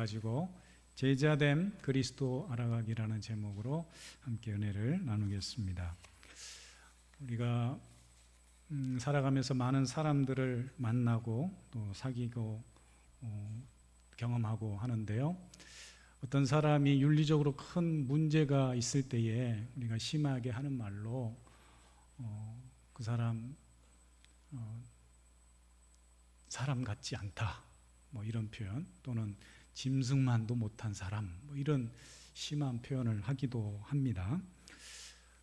가지고 제자됨 그리스도 알아가기라는 제목으로 함께 은혜를 나누겠습니다. 우리가 살아가면서 많은 사람들을 만나고 또 사귀고 경험하고 하는데요. 어떤 사람이 윤리적으로 큰 문제가 있을 때에 우리가 심하게 하는 말로 그 사람 사람 같지 않다, 뭐 이런 표현, 또는 짐승만도 못한 사람, 뭐 이런 심한 표현을 하기도 합니다.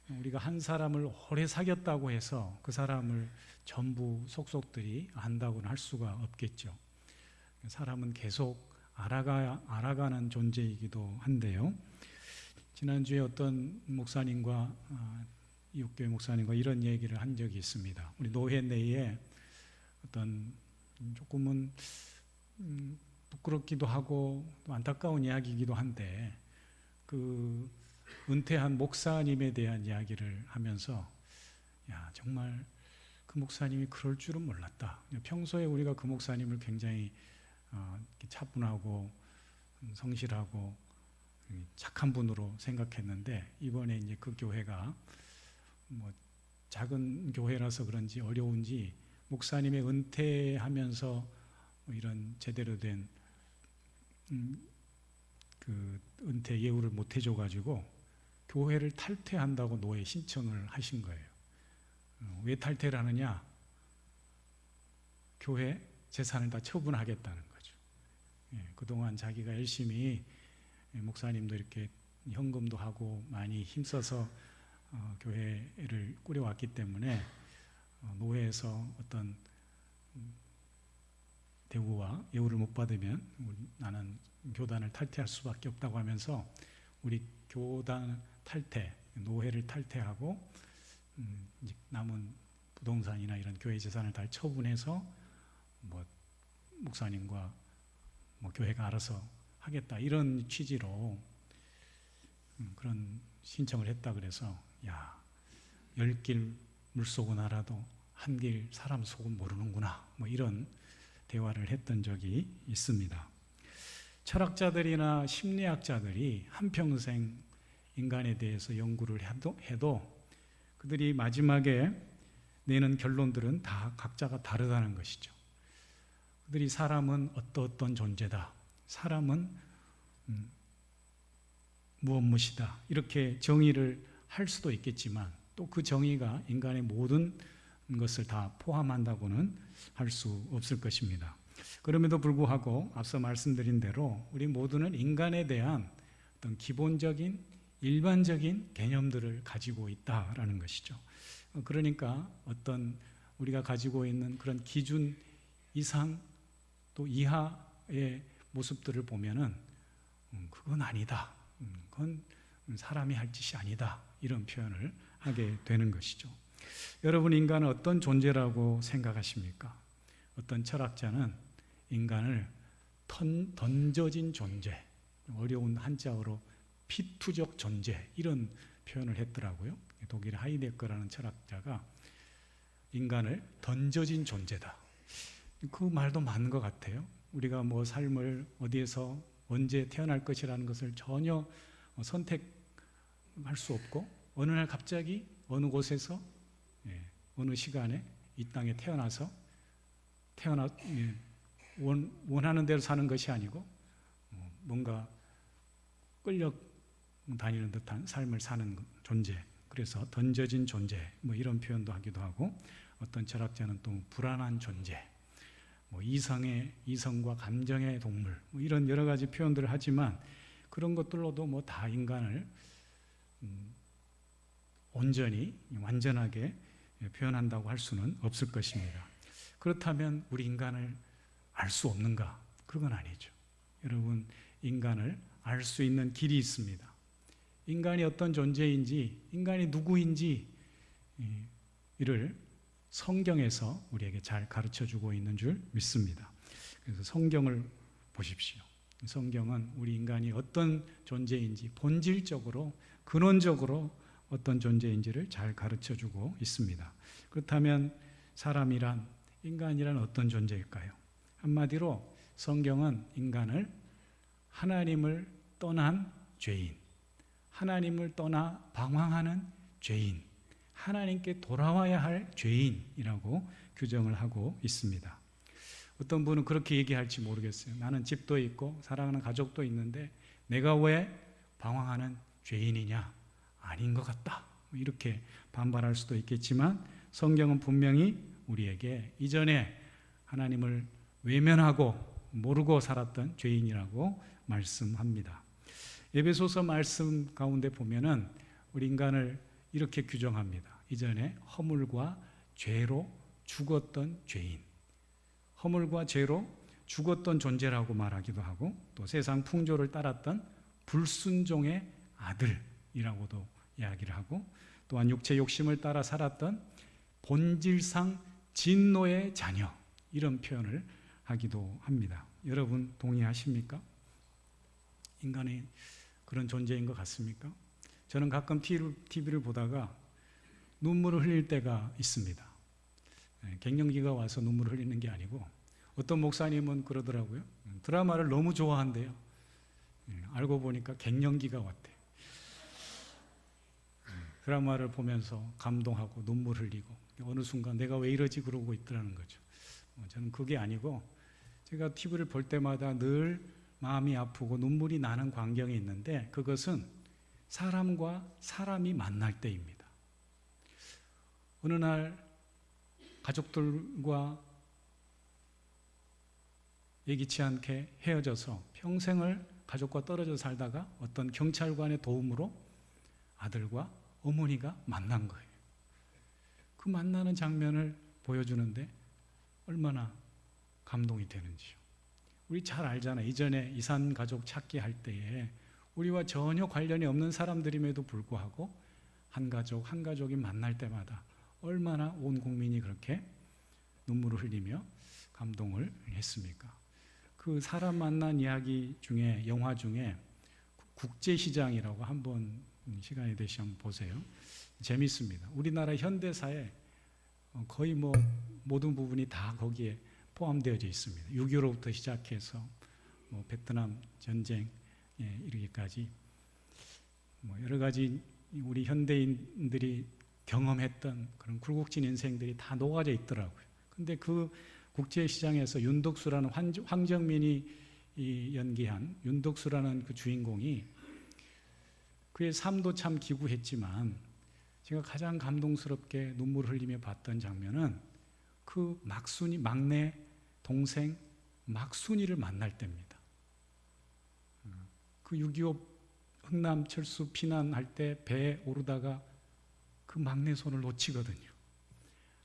우리가 한 사람을 오래 사귀었다고 해서 그 사람을 전부 속속들이 안다고는 할 수가 없겠죠. 사람은 계속 알아가는 존재이기도 한데요. 지난주에 어떤 목사님과 이웃교회 목사님과 이런 얘기를 한 적이 있습니다. 우리 노회 내에 어떤 조금은 부끄럽기도 하고 또 안타까운 이야기이기도 한데, 그 은퇴한 목사님에 대한 이야기를 하면서 정말 그 목사님이 그럴 줄은 몰랐다. 평소에 우리가 그 목사님을 굉장히 차분하고 성실하고 착한 분으로 생각했는데, 이번에 이제 그 교회가 뭐 작은 교회라서 그런지 어려운지 목사님의 은퇴하면서 이런 제대로 된 그 은퇴 예우를 못 해줘가지고 교회를 탈퇴한다고 노회에 신청을 하신 거예요. 왜 탈퇴를 하느냐? 교회 재산을 다 처분하겠다는 거죠. 그동안 자기가 열심히 목사님도 이렇게 헌금도 하고 많이 힘써서 교회를 꾸려왔기 때문에 노회에서 어떤 대우와 예우를 못 받으면 나는 교단을 탈퇴할 수밖에 없다고 하면서 우리 교단 탈퇴, 노회를 탈퇴하고 이제 남은 부동산이나 이런 교회 재산을 다 처분해서 뭐 목사님과 뭐 교회가 알아서 하겠다, 이런 취지로 그런 신청을 했다. 그래서 10길 물속은 알아도 한 길 사람 속은 모르는구나, 뭐 이런 대화를 했던 적이 있습니다. 철학자들이나 심리학자들이 한평생 인간에 대해서 연구를 해도 그들이 마지막에 내는 결론들은 다 각자가 다르다는 것이죠. 그들이 사람은 어떤 존재다, 사람은 무엇무엇이다, 이렇게 정의를 할 수도 있겠지만 또 그 정의가 인간의 모든 것을 다 포함한다고는 할 수 없을 것입니다. 그럼에도 불구하고 앞서 말씀드린 대로 우리 모두는 인간에 대한 어떤 기본적인 일반적인 개념들을 가지고 있다라는 것이죠. 그러니까 어떤 우리가 가지고 있는 그런 기준 이상 또 이하의 모습들을 보면은 그건 아니다, 그건 사람이 할 짓이 아니다, 이런 표현을 하게 되는 것이죠. 여러분, 인간은 어떤 존재라고 생각하십니까? 어떤 철학자는 인간을 던져진 존재, 어려운 한자어로 피투적 존재, 이런 표현을 했더라고요. 독일의 하이데거라는 철학자가 인간을 던져진 존재다. 그 말도 맞는 것 같아요. 우리가 뭐 삶을 어디에서 언제 태어날 것이라는 것을 전혀 선택할 수 없고, 어느 날 갑자기 어느 곳에서 어느 시간에 이 땅에 태어나서 원하는 대로 사는 것이 아니고 뭔가 끌려 다니는 듯한 삶을 사는 존재, 그래서 던져진 존재, 뭐 이런 표현도 하기도 하고, 어떤 철학자는 또 불안한 존재, 뭐 이성과 감정의 동물, 뭐 이런 여러 가지 표현들을 하지만 그런 것들로도 뭐 다 인간을 온전히 완전하게 표현한다고 할 수는 없을 것입니다. 그렇다면 우리 인간을 알 수 없는가? 그건 아니죠. 여러분, 인간을 알 수 있는 길이 있습니다. 인간이 어떤 존재인지, 인간이 누구인지 이를 성경에서 우리에게 잘 가르쳐주고 있는 줄 믿습니다. 그래서 성경을 보십시오. 성경은 우리 인간이 어떤 존재인지 본질적으로, 근원적으로 어떤 존재인지를 잘 가르쳐주고 있습니다. 그렇다면 인간이란 어떤 존재일까요? 한마디로 성경은 인간을 하나님을 떠난 죄인, 하나님을 떠나 방황하는 죄인, 하나님께 돌아와야 할 죄인이라고 규정을 하고 있습니다. 어떤 분은 그렇게 얘기할지 모르겠어요. 나는 집도 있고 사랑하는 가족도 있는데 내가 왜 방황하는 죄인이냐? 아닌 것 같다. 이렇게 반발할 수도 있겠지만 성경은 분명히 우리에게 이전에 하나님을 외면하고 모르고 살았던 죄인이라고 말씀합니다. 에베소서 말씀 가운데 보면은 우리 인간을 이렇게 규정합니다. 이전에 허물과 죄로 죽었던 죄인, 허물과 죄로 죽었던 존재라고 말하기도 하고 또 세상 풍조를 따랐던 불순종의 아들이라고도 이야기를 하고 또한 육체 욕심을 따라 살았던 본질상 진노의 자녀, 이런 표현을 하기도 합니다. 여러분 동의하십니까? 인간이 그런 존재인 것 같습니까? 저는 가끔 TV를 보다가 눈물을 흘릴 때가 있습니다. 갱년기가 와서 눈물을 흘리는 게 아니고 어떤 목사님은 그러더라고요. 드라마를 너무 좋아한대요. 알고 보니까 갱년기가 왔대. 드라마를 보면서 감동하고 눈물 흘리고 어느 순간 내가 왜 이러지 그러고 있더라는 거죠. 저는 그게 아니고 제가 TV를 볼 때마다 늘 마음이 아프고 눈물이 나는 광경이 있는데 그것은 사람과 사람이 만날 때입니다. 어느 날 가족들과 예기치 않게 헤어져서 평생을 가족과 떨어져 살다가 어떤 경찰관의 도움으로 아들과 어머니가 만난 거예요. 그 만나는 장면을 보여주는데 얼마나 감동이 되는지요. 우리 잘 알잖아요. 이전에 이산 가족 찾기 할 때에 우리와 전혀 관련이 없는 사람들임에도 불구하고 한 가족이 만날 때마다 얼마나 온 국민이 그렇게 눈물을 흘리며 감동을 했습니까? 그 사람 만난 이야기 중에 영화 중에 국제시장이라고 한번 시간이 되시면 보세요. 재밌습니다. 우리나라 현대사에 거의 모든 부분이 다 거기에 포함되어져 있습니다. 6.25부터 시작해서 베트남 전쟁 이르기까지 여러 가지 우리 현대인들이 경험했던 그런 굴곡진 인생들이 다 녹아져 있더라고요. 근데 그 국제시장에서 윤덕수라는 황정민이 연기한 윤덕수라는 그 주인공이 그의 삶도 참 기구했지만 제가 가장 감동스럽게 눈물을 흘리며 봤던 장면은 그 막내 동생 막순이를 만날 때입니다. 그 6.25 흥남 철수 피난할 때 배에 오르다가 그 막내 손을 놓치거든요.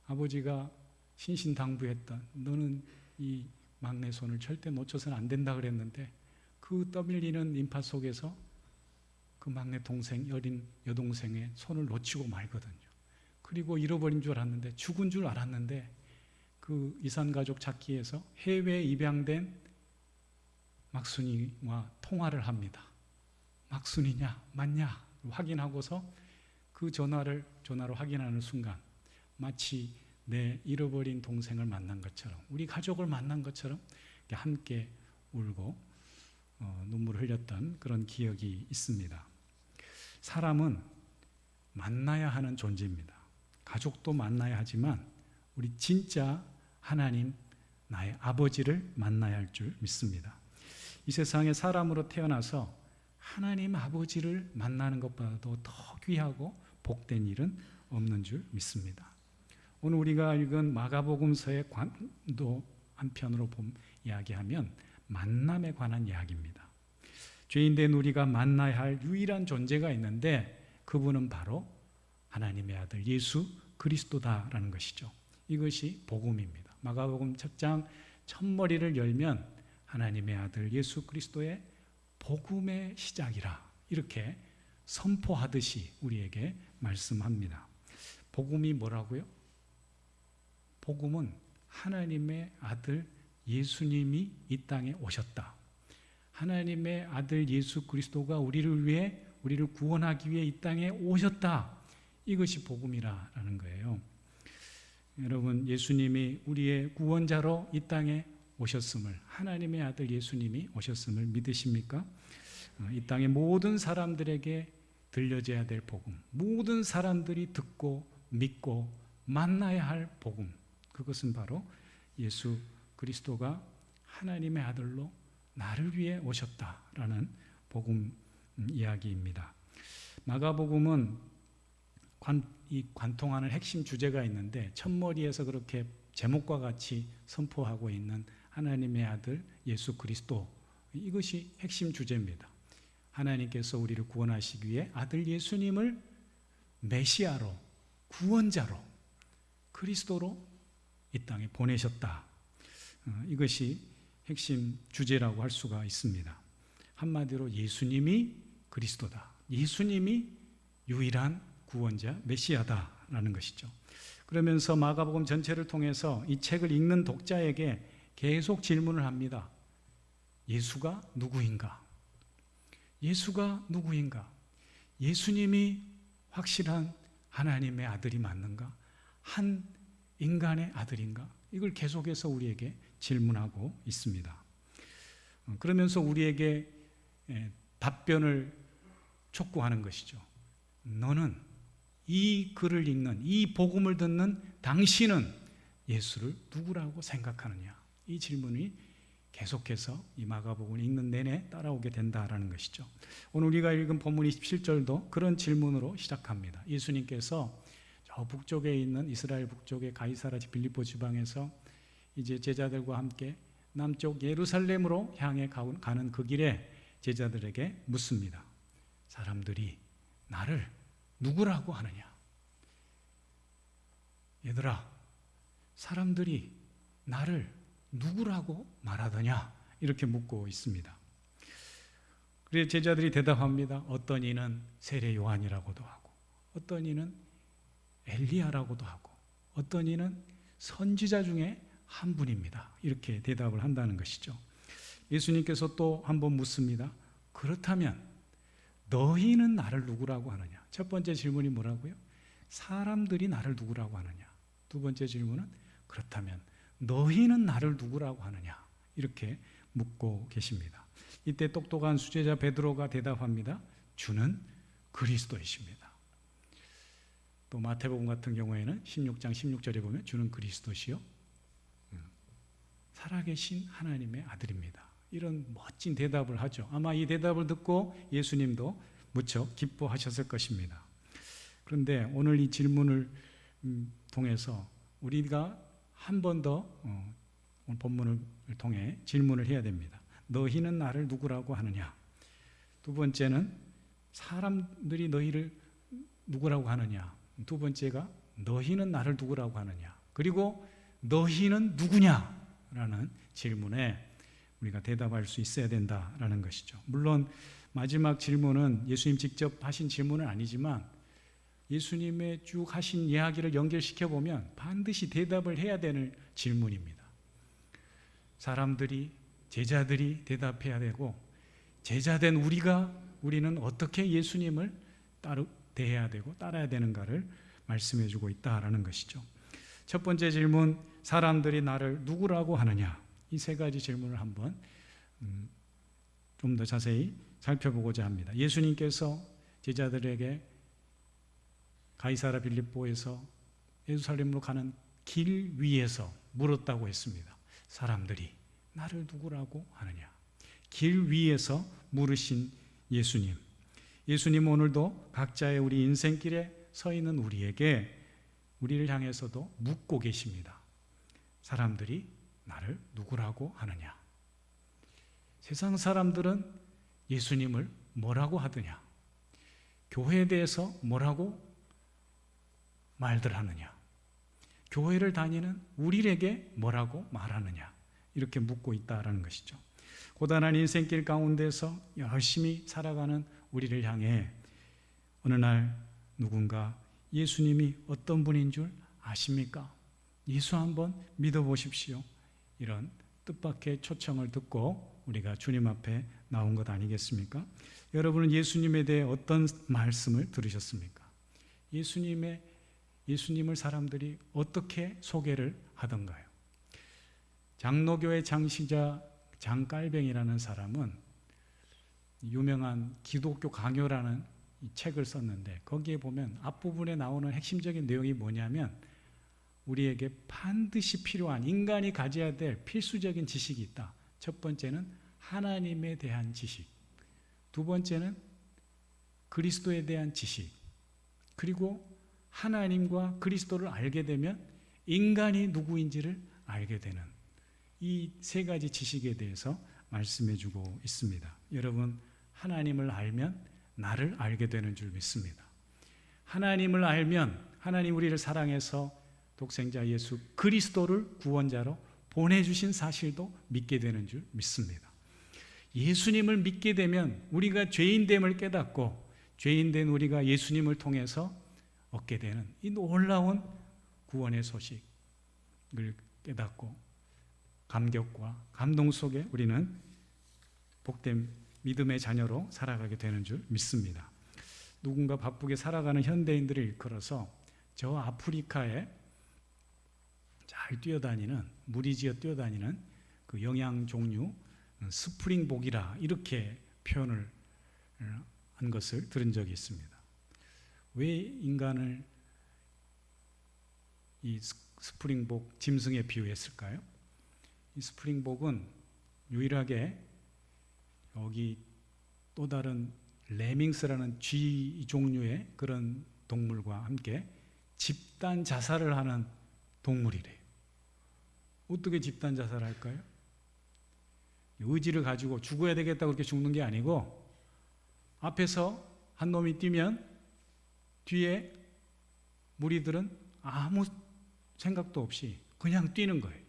아버지가 신신당부했던 너는 이 막내 손을 절대 놓쳐서는 안 된다 그랬는데 그 떠밀리는 인파 속에서 그 막내 동생, 어린 여동생의 손을 놓치고 말거든요. 그리고 잃어버린 줄 알았는데 죽은 줄 알았는데 그 이산가족 찾기에서 해외에 입양된 막순이와 통화를 합니다. 막순이냐 맞냐 확인하고서 그 전화로 확인하는 순간 마치 내 잃어버린 동생을 만난 것처럼 우리 가족을 만난 것처럼 함께 울고 눈물을 흘렸던 그런 기억이 있습니다. 사람은 만나야 하는 존재입니다. 가족도 만나야 하지만 우리 진짜 하나님 나의 아버지를 만나야 할 줄 믿습니다. 이 세상에 사람으로 태어나서 하나님 아버지를 만나는 것보다도 더 귀하고 복된 일은 없는 줄 믿습니다. 오늘 우리가 읽은 마가복음서의 관도 한편으로 이야기하면 만남에 관한 이야기입니다. 죄인된 우리가 만나야 할 유일한 존재가 있는데 그분은 바로 하나님의 아들 예수 그리스도다라는 것이죠. 이것이 복음입니다. 마가복음 첫 장 첫머리를 열면 하나님의 아들 예수 그리스도의 복음의 시작이라 이렇게 선포하듯이 우리에게 말씀합니다. 복음이 뭐라고요? 복음은 하나님의 아들 예수님이 이 땅에 오셨다. 하나님의 아들 예수 그리스도가 우리를 위해 우리를 구원하기 위해 이 땅에 오셨다. 이것이 복음이라는 거예요. 여러분, 예수님이 우리의 구원자로 이 땅에 오셨음을, 하나님의 아들 예수님이 오셨음을 믿으십니까? 이 땅의 모든 사람들에게 들려져야 될 복음, 모든 사람들이 듣고 믿고 만나야 할 복음, 그것은 바로 예수 그리스도가 하나님의 아들로 나를 위해 오셨다라는 복음 이야기입니다. 마가복음은 관통하는 핵심 주제가 있는데 첫머리에서 그렇게 제목과 같이 선포하고 있는 하나님의 아들 예수 그리스도, 이것이 핵심 주제입니다. 하나님께서 우리를 구원하시기 위해 아들 예수님을 메시아로, 구원자로, 그리스도로 이 땅에 보내셨다. 이것이 핵심 주제라고 할 수가 있습니다. 한마디로 예수님이 그리스도다. 예수님이 유일한 구원자, 메시아다라는 것이죠. 그러면서 마가복음 전체를 통해서 이 책을 읽는 독자에게 계속 질문을 합니다. 예수가 누구인가? 예수가 누구인가? 예수님이 확실한 하나님의 아들이 맞는가? 한 인간의 아들인가? 이걸 계속해서 우리에게 질문하고 있습니다. 그러면서 우리에게 답변을 촉구하는 것이죠. 너는 이 글을 읽는, 이 복음을 듣는 당신은 예수를 누구라고 생각하느냐? 이 질문이 계속해서 이 마가복음을 읽는 내내 따라오게 된다라는 것이죠. 오늘 우리가 읽은 본문 27절도 그런 질문으로 시작합니다. 예수님께서 저 북쪽에 있는 이스라엘 북쪽의 가이사라 빌립보 지방에서 이제 제자들과 함께 남쪽 예루살렘으로 향해 가는 그 길에 제자들에게 묻습니다. 사람들이 나를 누구라고 하느냐? 얘들아, 사람들이 나를 누구라고 말하더냐? 이렇게 묻고 있습니다. 그래서 제자들이 대답합니다. 어떤 이는 세례 요한이라고도 하고, 어떤 이는 엘리야라고도 하고, 어떤 이는 선지자 중에 한 분입니다. 이렇게 대답을 한다는 것이죠. 예수님께서 또 한 번 묻습니다. 그렇다면 너희는 나를 누구라고 하느냐? 첫 번째 질문이 뭐라고요? 사람들이 나를 누구라고 하느냐? 두 번째 질문은 그렇다면 너희는 나를 누구라고 하느냐? 이렇게 묻고 계십니다. 이때 똑똑한 수제자 베드로가 대답합니다. 주는 그리스도이십니다. 또 마태복음 같은 경우에는 16장 16절에 보면 주는 그리스도시요 살아계신 하나님의 아들입니다. 이런 멋진 대답을 하죠. 아마 이 대답을 듣고 예수님도 무척 기뻐하셨을 것입니다. 그런데 오늘 이 질문을 통해서 우리가 한 번 더 오늘 본문을 통해 질문을 해야 됩니다. 너희는 나를 누구라고 하느냐? 두 번째는 사람들이 너희를 누구라고 하느냐? 두 번째가 너희는 나를 누구라고 하느냐? 그리고 너희는 누구냐? 라는 질문에 우리가 대답할 수 있어야 된다라는 것이죠. 물론 마지막 질문은 예수님 직접 하신 질문은 아니지만 예수님의 쭉 하신 이야기를 연결시켜 보면 반드시 대답을 해야 되는 질문입니다. 사람들이, 제자들이 대답해야 되고, 제자된 우리는 어떻게 예수님을 대해야 되고 따라야 되는가를 말씀해 주고 있다라는 것이죠. 첫 번째 질문, 사람들이 나를 누구라고 하느냐? 이 세 가지 질문을 한번 좀 더 자세히 살펴보고자 합니다. 예수님께서 제자들에게 가이사라 빌립보에서 예루살렘으로 가는 길 위에서 물었다고 했습니다. 사람들이 나를 누구라고 하느냐? 길 위에서 물으신 예수님. 예수님 오늘도 각자의 우리 인생길에 서 있는 우리를 향해서도 묻고 계십니다. 사람들이 나를 누구라고 하느냐? 세상 사람들은 예수님을 뭐라고 하느냐? 교회에 대해서 뭐라고 말들 하느냐? 교회를 다니는 우리에게 뭐라고 말하느냐? 이렇게 묻고 있다라는 것이죠. 고단한 인생길 가운데서 열심히 살아가는 우리를 향해 어느 날 누군가 예수님이 어떤 분인 줄 아십니까? 예수 한번 믿어보십시오. 이런 뜻밖의 초청을 듣고 우리가 주님 앞에 나온 것 아니겠습니까? 여러분은 예수님에 대해 어떤 말씀을 들으셨습니까? 예수님을 사람들이 어떻게 소개를 하던가요? 장로교의 장시자 장깔뱅이라는 사람은 유명한 기독교 강요라는 이 책을 썼는데, 거기에 보면 앞부분에 나오는 핵심적인 내용이 뭐냐면, 우리에게 반드시 필요한, 인간이 가져야 될 필수적인 지식이 있다. 첫 번째는 하나님에 대한 지식, 두 번째는 그리스도에 대한 지식, 그리고 하나님과 그리스도를 알게 되면 인간이 누구인지를 알게 되는 이 세 가지 지식에 대해서 말씀해 주고 있습니다. 여러분, 하나님을 알면 나를 알게 되는 줄 믿습니다. 하나님을 알면 하나님 우리를 사랑해서 독생자 예수 그리스도를 구원자로 보내주신 사실도 믿게 되는 줄 믿습니다. 예수님을 믿게 되면 우리가 죄인됨을 깨닫고, 죄인된 우리가 예수님을 통해서 얻게 되는 이 놀라운 구원의 소식을 깨닫고 감격과 감동 속에 우리는 복된 믿음의 자녀로 살아가게 되는 줄 믿습니다. 누군가 바쁘게 살아가는 현대인들을 일컬어서 저 아프리카에 잘 뛰어다니는, 무리지어 뛰어다니는 그 영양 종류 스프링복이라 이렇게 표현을 한 것을 들은 적이 있습니다. 왜 인간을 이 스프링복 짐승에 비유했을까요? 이 스프링복은 유일하게 여기 또 다른 레밍스라는 쥐 종류의 그런 동물과 함께 집단 자살을 하는 동물이래요. 어떻게 집단 자살을 할까요? 의지를 가지고 죽어야 되겠다고 그렇게 죽는 게 아니고, 앞에서 한 놈이 뛰면 뒤에 무리들은 아무 생각도 없이 그냥 뛰는 거예요.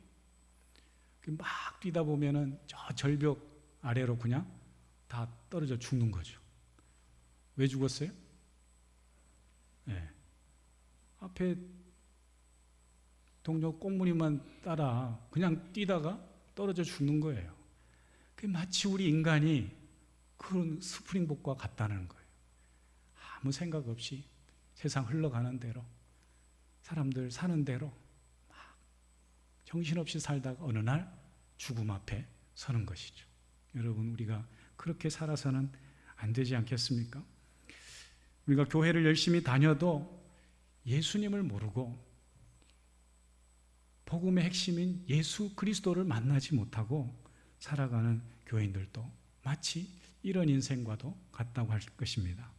막 뛰다 보면은 저 절벽 아래로 그냥 다 떨어져 죽는 거죠. 왜 죽었어요? 네. 앞에 동료 꽁무니만 따라 그냥 뛰다가 떨어져 죽는 거예요. 그게 마치 우리 인간이 그런 스프링복과 같다는 거예요. 아무 생각 없이 세상 흘러가는 대로, 사람들 사는 대로 막 정신없이 살다가 어느 날 죽음 앞에 서는 것이죠. 여러분, 우리가 그렇게 살아서는 안 되지 않겠습니까? 우리가 교회를 열심히 다녀도 예수님을 모르고 복음의 핵심인 예수 그리스도를 만나지 못하고 살아가는 교인들도 마치 이런 인생과도 같다고 할 것입니다.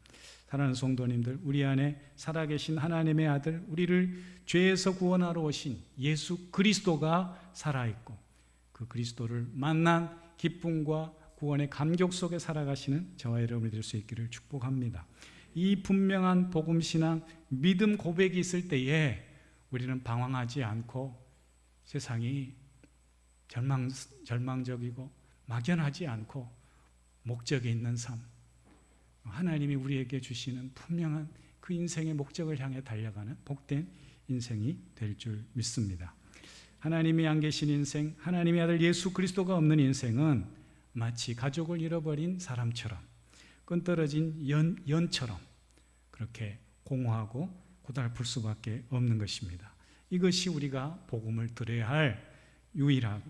사랑하는 성도님들, 우리 안에 살아계신 하나님의 아들, 우리를 죄에서 구원하러 오신 예수 그리스도가 살아있고, 그 그리스도를 만난 기쁨과 구원의 감격 속에 살아가시는 저와 여러분이 될 수 있기를 축복합니다. 이 분명한 복음신앙, 믿음 고백이 있을 때에 우리는 방황하지 않고 세상이 절망적이고 막연하지 않고 목적이 있는 삶, 하나님이 우리에게 주시는 분명한 그 인생의 목적을 향해 달려가는 복된 인생이 될 줄 믿습니다. 하나님이 안 계신 인생, 하나님의 아들 예수 그리스도가 없는 인생은 마치 가족을 잃어버린 사람처럼, 끈떨어진 연처럼 그렇게 공허하고 고달플 수밖에 없는 것입니다. 이것이 우리가 복음을 들어야 할 유일한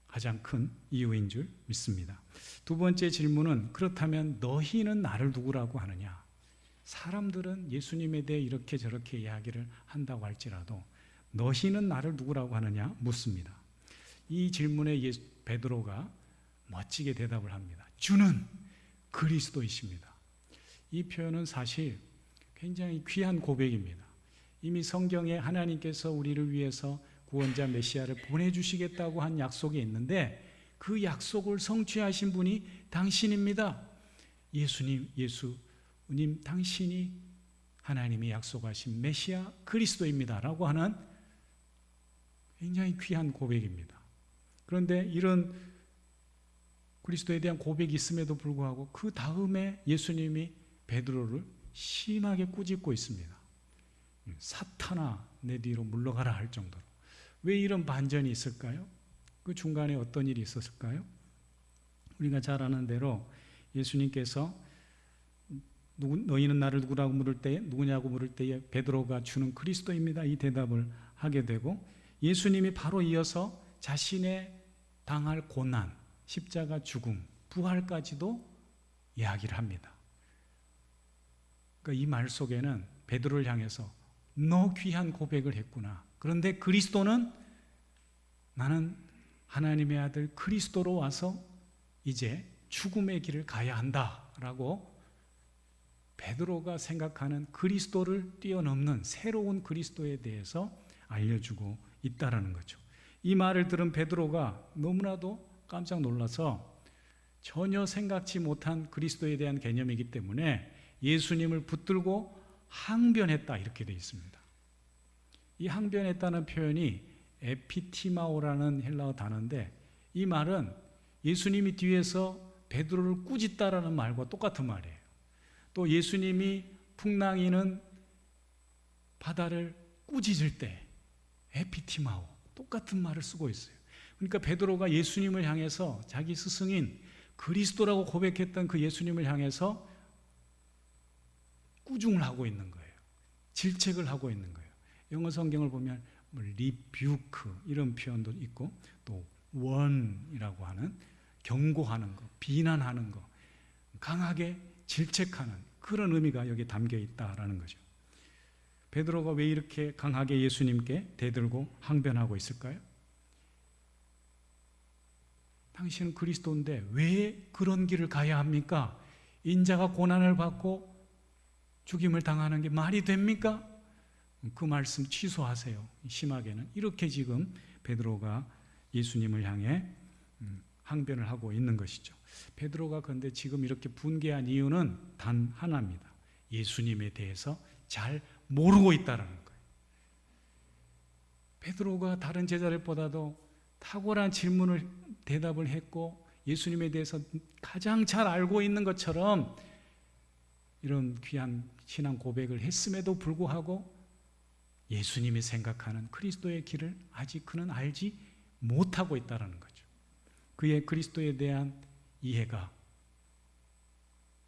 가장 큰 이유인 줄 믿습니다. 두 번째 질문은, 그렇다면 너희는 나를 누구라고 하느냐? 사람들은 예수님에 대해 이렇게 저렇게 이야기를 한다고 할지라도 너희는 나를 누구라고 하느냐 묻습니다. 이 질문에 베드로가 멋지게 대답을 합니다. 주는 그리스도이십니다. 이 표현은 사실 굉장히 귀한 고백입니다. 이미 성경에 하나님께서 우리를 위해서 구원자 메시아를 보내주시겠다고 한 약속이 있는데, 그 약속을 성취하신 분이 당신입니다. 예수님 당신이 하나님이 약속하신 메시아 그리스도입니다 라고 하는 굉장히 귀한 고백입니다. 그런데 이런 그리스도에 대한 고백이 있음에도 불구하고 그 다음에 예수님이 베드로를 심하게 꾸짖고 있습니다. 사탄아, 내 뒤로 물러가라 할 정도로. 왜 이런 반전이 있을까요? 그 중간에 어떤 일이 있었을까요? 우리가 잘 아는 대로 예수님께서 너희는 나를 누구냐고 물을 때에 베드로가 주는 그리스도입니다, 이 대답을 하게 되고, 예수님이 바로 이어서 자신의 당할 고난, 십자가 죽음, 부활까지도 이야기를 합니다. 그러니까 이 말 속에는 베드로를 향해서 너 귀한 고백을 했구나. 그런데 그리스도는 나는 하나님의 아들 그리스도로 와서 이제 죽음의 길을 가야 한다라고 베드로가 생각하는 그리스도를 뛰어넘는 새로운 그리스도에 대해서 알려주고 있다라는 거죠. 이 말을 들은 베드로가 너무나도 깜짝 놀라서 전혀 생각지 못한 그리스도에 대한 개념이기 때문에 예수님을 붙들고 항변했다 이렇게 되어 있습니다. 이 항변했다는 표현이 에피티마오라는 헬라어 단어인데 이 말은 예수님이 뒤에서 베드로를 꾸짖다라는 말과 똑같은 말이에요. 또 예수님이 풍랑이는 바다를 꾸짖을 때 에피티마오 똑같은 말을 쓰고 있어요. 그러니까 베드로가 예수님을 향해서 자기 스승인 그리스도라고 고백했던 그 예수님을 향해서 꾸중을 하고 있는 거예요. 질책을 하고 있는 거예요. 영어 성경을 보면 리뷰크 이런 표현도 있고 또 원이라고 하는 경고하는 거, 비난하는 거, 강하게 질책하는 그런 의미가 여기 담겨 있다라는 거죠. 베드로가 왜 이렇게 강하게 예수님께 대들고 항변하고 있을까요? 당신은 그리스도인데 왜 그런 길을 가야 합니까? 인자가 고난을 받고 죽임을 당하는 게 말이 됩니까? 그 말씀 취소하세요. 심하게는 이렇게 지금 베드로가 예수님을 향해 항변을 하고 있는 것이죠. 베드로가 그런데 지금 이렇게 분개한 이유는 단 하나입니다. 예수님에 대해서 잘 모르고 있다는 거예요. 베드로가 다른 제자들보다도 탁월한 질문을 대답을 했고 예수님에 대해서 가장 잘 알고 있는 것처럼 이런 귀한 신앙 고백을 했음에도 불구하고 예수님이 생각하는 그리스도의 길을 아직 그는 알지 못하고 있다는 거죠. 그의 그리스도에 대한 이해가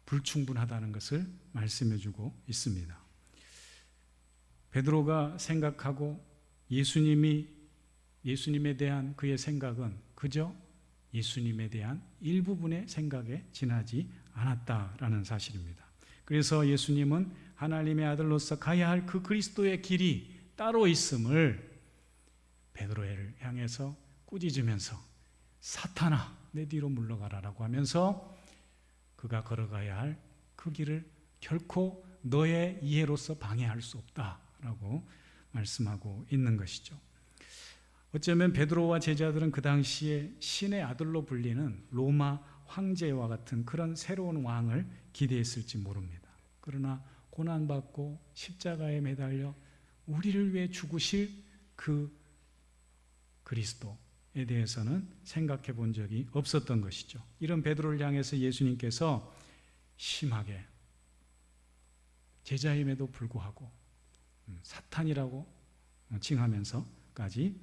불충분하다는 것을 말씀해 주고 있습니다. 베드로가 생각하고 예수님에 대한 그의 생각은 그저 예수님에 대한 일부분의 생각에 지나지 않았다라는 사실입니다. 그래서 예수님은 하나님의 아들로서 가야 할 그 그리스도의 길이 따로 있음을 베드로를 향해서 꾸짖으면서 사탄아 내 뒤로 물러가라라고 하면서 그가 걸어가야 할 그 길을 결코 너의 이해로서 방해할 수 없다라고 말씀하고 있는 것이죠. 어쩌면 베드로와 제자들은 그 당시에 신의 아들로 불리는 로마 황제와 같은 그런 새로운 왕을 기대했을지 모릅니다. 그러나 고난받고 십자가에 매달려 우리를 위해 죽으실 그 그리스도에 대해서는 생각해 본 적이 없었던 것이죠. 이런 베드로를 향해서 예수님께서 심하게 제자임에도 불구하고 사탄이라고 칭하면서까지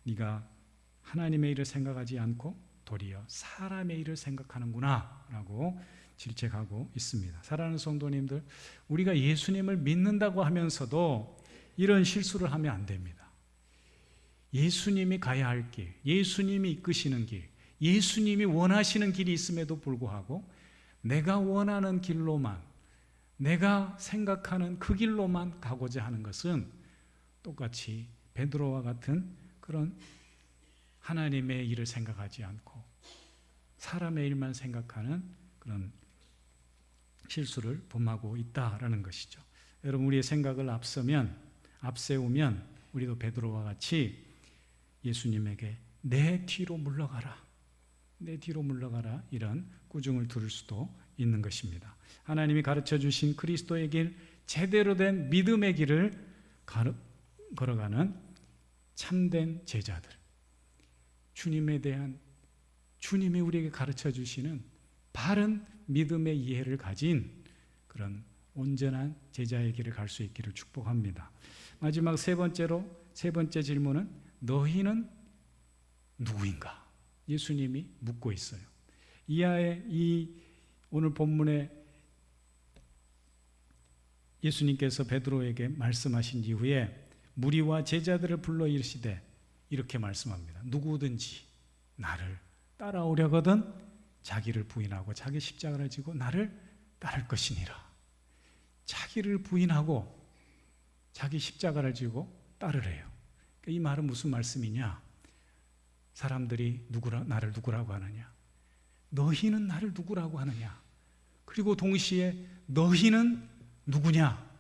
네가 하나님의 일을 생각하지 않고 도리어 사람의 일을 생각하는구나 라고 질책하고 있습니다. 사랑하는 성도님들, 우리가 예수님을 믿는다고 하면서도 이런 실수를 하면 안 됩니다. 예수님이 가야 할 길, 예수님이 이끄시는 길, 예수님이 원하시는 길이 있음에도 불구하고 내가 원하는 길로만, 내가 생각하는 그 길로만 가고자 하는 것은 똑같이 베드로와 같은 그런 하나님의 일을 생각하지 않고 사람의 일만 생각하는 그런 실수를 범하고 있다라는 것이죠. 여러분, 우리의 생각을 앞세우면 우리도 베드로와 같이 예수님에게 내 뒤로 물러가라, 내 뒤로 물러가라 이런 꾸중을 들을 수도 있는 것입니다. 하나님이 가르쳐 주신 그리스도의 길, 제대로 된 믿음의 길을 걸어가는 참된 제자들, 주님이 우리에게 가르쳐 주시는 바른 믿음의 이해를 가진 그런 온전한 제자의 길을 갈 수 있기를 축복합니다. 마지막 세 번째 질문은 너희는 누구인가? 예수님이 묻고 있어요. 이 오늘 본문에 예수님께서 베드로에게 말씀하신 이후에 무리와 제자들을 불러 이르시되 이렇게 말씀합니다. 누구든지 나를 따라오려거든 자기를 부인하고 자기 십자가를 지고 나를 따를 것이니라. 자기를 부인하고 자기 십자가를 지고 따르래요. 이 말은 무슨 말씀이냐? 사람들이 나를 누구라고 하느냐? 너희는 나를 누구라고 하느냐? 그리고 동시에 너희는 누구냐?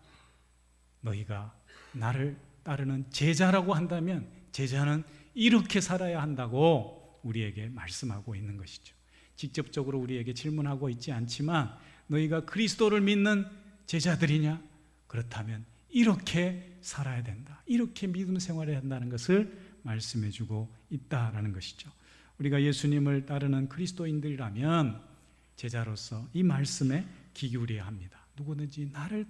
너희가 나를 따르는 제자라고 한다면 제자는 이렇게 살아야 한다고 우리에게 말씀하고 있는 것이죠. 직접적으로 우리에게 질문하고 있지 않지만 너희가 그리스도를 믿는 제자들이냐? 그렇다면 이렇게 살아야 된다. 이렇게 믿음 생활해야 한다는 것을 말씀해 주고 있다라는 것이죠. 우리가 예수님을 따르는 그리스도인들이라면 제자로서 이 말씀에 귀 기울여야 합니다. 누구든지 나를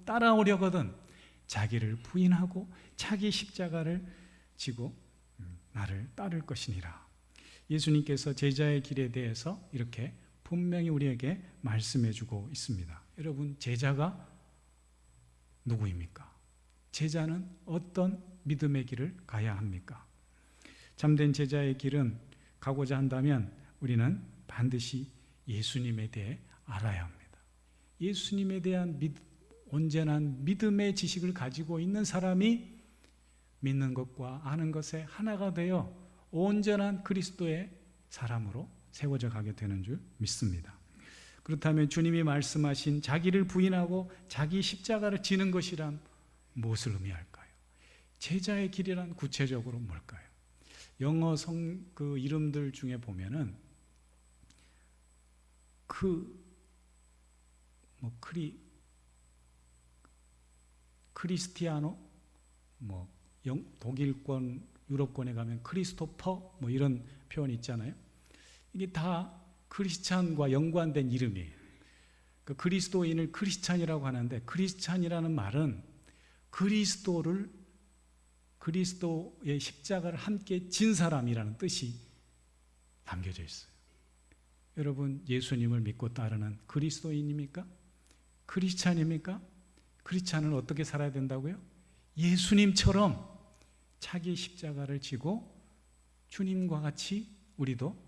따라오려거든 자기를 부인하고 자기 십자가를 지고 나를 따를 것이니라. 예수님께서 제자의 길에 대해서 이렇게 분명히 우리에게 말씀해 주고 있습니다. 여러분, 제자가 누구입니까? 제자는 어떤 믿음의 길을 가야 합니까? 참된 제자의 길은 가고자 한다면 우리는 반드시 예수님에 대해 알아야 합니다. 예수님에 대한 온전한 믿음의 지식을 가지고 있는 사람이 믿는 것과 아는 것에 하나가 되어 온전한 그리스도의 사람으로 세워져 가게 되는 줄 믿습니다. 그렇다면 주님이 말씀하신 자기를 부인하고 자기 십자가를 지는 것이란 무엇을 의미할까요? 제자의 길이란 구체적으로 뭘까요? 영어 그 이름들 중에 보면은 크리스티아노, 독일권, 유럽권에 가면 크리스토퍼 이런 표현이 있잖아요. 이게 다 크리스찬과 연관된 이름이에요. 그 그리스도인을 크리스찬이라고 하는데 크리스찬이라는 말은 그리스도의 십자가를 함께 진 사람이라는 뜻이 담겨져 있어요. 여러분, 예수님을 믿고 따르는 그리스도인입니까? 크리스찬입니까? 크리스찬은 어떻게 살아야 된다고요? 예수님처럼 자기 십자가를 지고 주님과 같이 우리도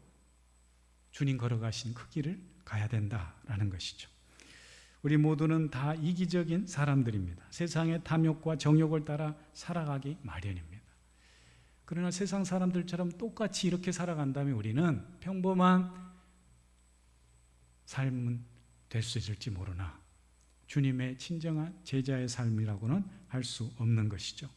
주님 걸어가신 그 길을 가야 된다라는 것이죠. 우리 모두는 다 이기적인 사람들입니다. 세상의 탐욕과 정욕을 따라 살아가기 마련입니다. 그러나 세상 사람들처럼 똑같이 이렇게 살아간다면 우리는 평범한 삶은 될 수 있을지 모르나 주님의 친정한 제자의 삶이라고는 할 수 없는 것이죠.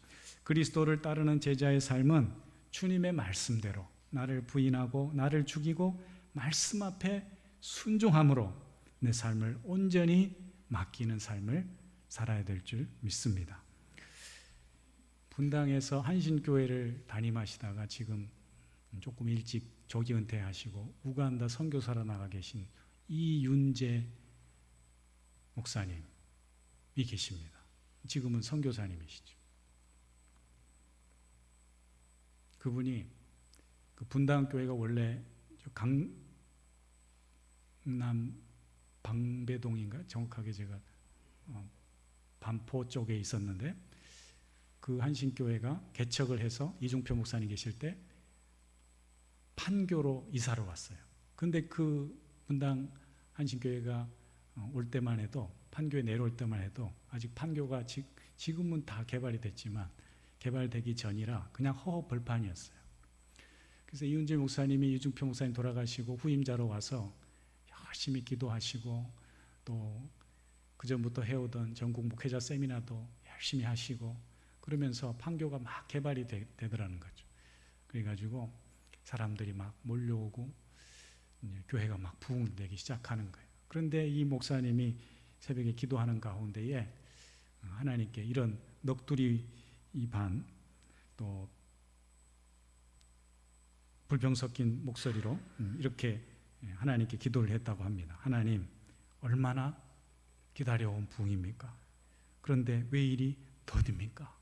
그리스도를 따르는 제자의 삶은 주님의 말씀대로 나를 부인하고 나를 죽이고 말씀 앞에 순종함으로 내 삶을 온전히 맡기는 삶을 살아야 될 줄 믿습니다. 분당에서 한신교회를 담임하시다가 지금 조금 일찍 조기 은퇴하시고 우간다 선교사로 나가 계신 이윤재 목사님이 계십니다. 지금은 선교사님이시죠. 그분이 그 분당교회가 원래 강남 방배동인가 정확하게 제가 반포 쪽에 있었는데 그 한신교회가 개척을 해서 이중표 목사님 계실 때 판교로 이사를 왔어요. 근데 그 분당 한신교회가 올 때만 해도 판교에 내려올 때만 해도 아직 판교가 지금은 다 개발이 됐지만 개발되기 전이라 그냥 허허벌판이었어요. 그래서 이윤재 목사님이 이중표 목사님 돌아가시고 후임자로 와서 열심히 기도하시고 또 그전부터 해오던 전국 목회자 세미나도 열심히 하시고 그러면서 판교가 막 개발이 되더라는 거죠. 그래가지고 사람들이 막 몰려오고 교회가 막 부흥되기 시작하는 거예요. 그런데 이 목사님이 새벽에 기도하는 가운데에 하나님께 이런 넋두리 반 또 불평 섞인 목소리로 이렇게 하나님께 기도를 했다고 합니다. 하나님, 얼마나 기다려온 부흥입니까? 그런데 왜 이리 더딥니까?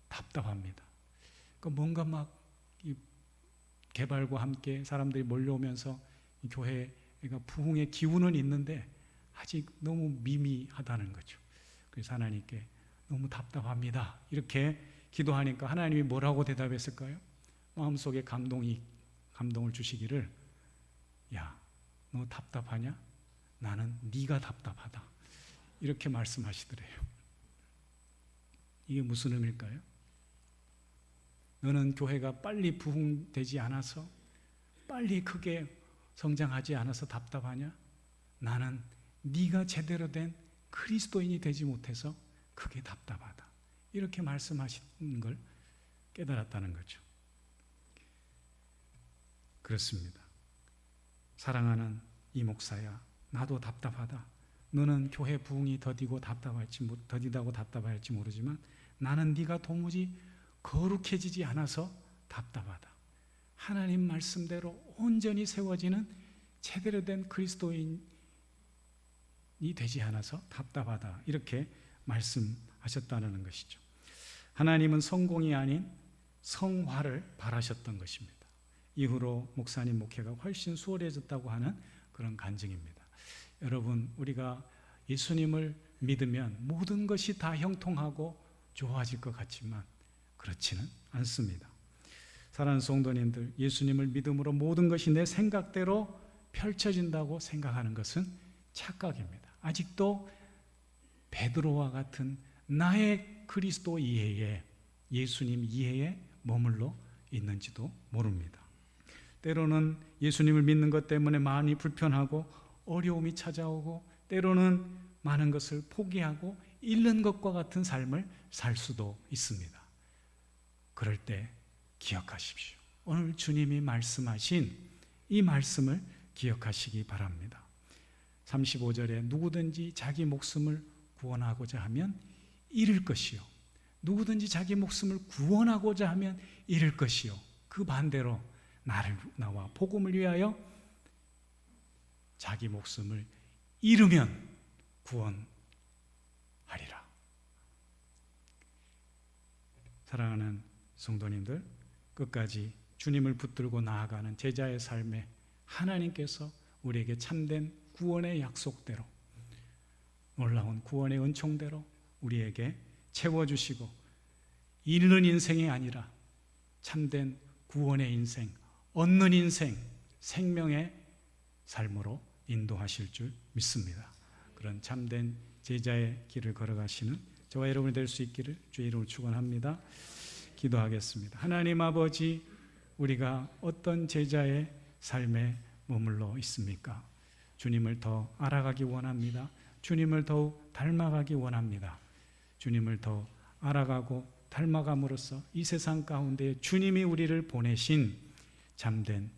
답답합니다. 그러니까 뭔가 막 이 개발과 함께 사람들이 몰려오면서 이 교회가 부흥의 기운은 있는데 아직 너무 미미하다는 거죠. 그래서 하나님께 너무 답답합니다. 이렇게 기도하니까 하나님이 뭐라고 대답했을까요? 마음속에 감동을 주시기를, 야, 너 답답하냐? 나는 네가 답답하다. 이렇게 말씀하시더래요. 이게 무슨 의미일까요? 너는 교회가 빨리 부흥되지 않아서, 빨리 크게 성장하지 않아서 답답하냐? 나는 네가 제대로 된 그리스도인이 되지 못해서 그게 답답하다. 이렇게 말씀하시는 걸 깨달았다는 거죠. 그렇습니다. 사랑하는 이 목사야, 나도 답답하다. 너는 교회 부흥이 더디다고 답답할지 모르지만 나는 네가 도무지 거룩해지지 않아서 답답하다. 하나님 말씀대로 온전히 세워지는 제대로 된 그리스도인이 되지 않아서 답답하다. 이렇게 말씀하셨다는 것이죠. 하나님은 성공이 아닌 성화를 바라셨던 것입니다. 이후로 목사님 목회가 훨씬 수월해졌다고 하는 그런 간증입니다. 여러분, 우리가 예수님을 믿으면 모든 것이 다 형통하고 좋아질 것 같지만 그렇지는 않습니다. 사랑하는 성도님들, 예수님을 믿음으로 모든 것이 내 생각대로 펼쳐진다고 생각하는 것은 착각입니다. 아직도 베드로와 같은 나의 그리스도 이해에, 예수님 이해에 머물러 있는지도 모릅니다. 때로는 예수님을 믿는 것 때문에 마음이 불편하고 어려움이 찾아오고, 때로는 많은 것을 포기하고 잃는 것과 같은 삶을 살 수도 있습니다. 그럴 때 기억하십시오. 오늘 주님이 말씀하신 이 말씀을 기억하시기 바랍니다. 35절에 누구든지 자기 목숨을 구원하고자 하면 잃을 것이요, 누구든지 자기 목숨을 구원하고자 하면 잃을 것이요, 그 반대로 나와 복음을 위하여 자기 목숨을 잃으면 구원하리라. 사랑하는 성도님들, 끝까지 주님을 붙들고 나아가는 제자의 삶에 하나님께서 우리에게 참된 구원의 약속대로, 놀라운 구원의 은총대로 우리에게 채워주시고, 잃는 인생이 아니라 참된 구원의 인생, 얻는 인생, 생명의 삶으로 인도하실 줄 믿습니다. 그런 참된 제자의 길을 걸어가시는 저와 여러분이 될 수 있기를 주의 이름으로 축원합니다. 기도하겠습니다. 하나님 아버지, 우리가 어떤 제자의 삶에 머물러 있습니까? 주님을 더 알아가기 원합니다. 주님을 더욱 닮아가기 원합니다. 주님을 더 알아가고 닮아감으로써 이 세상 가운데 주님이 우리를 보내신 참된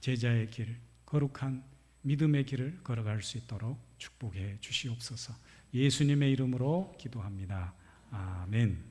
제자의 길, 거룩한 믿음의 길을 걸어갈 수 있도록 축복해 주시옵소서. 예수님의 이름으로 기도합니다. 아멘.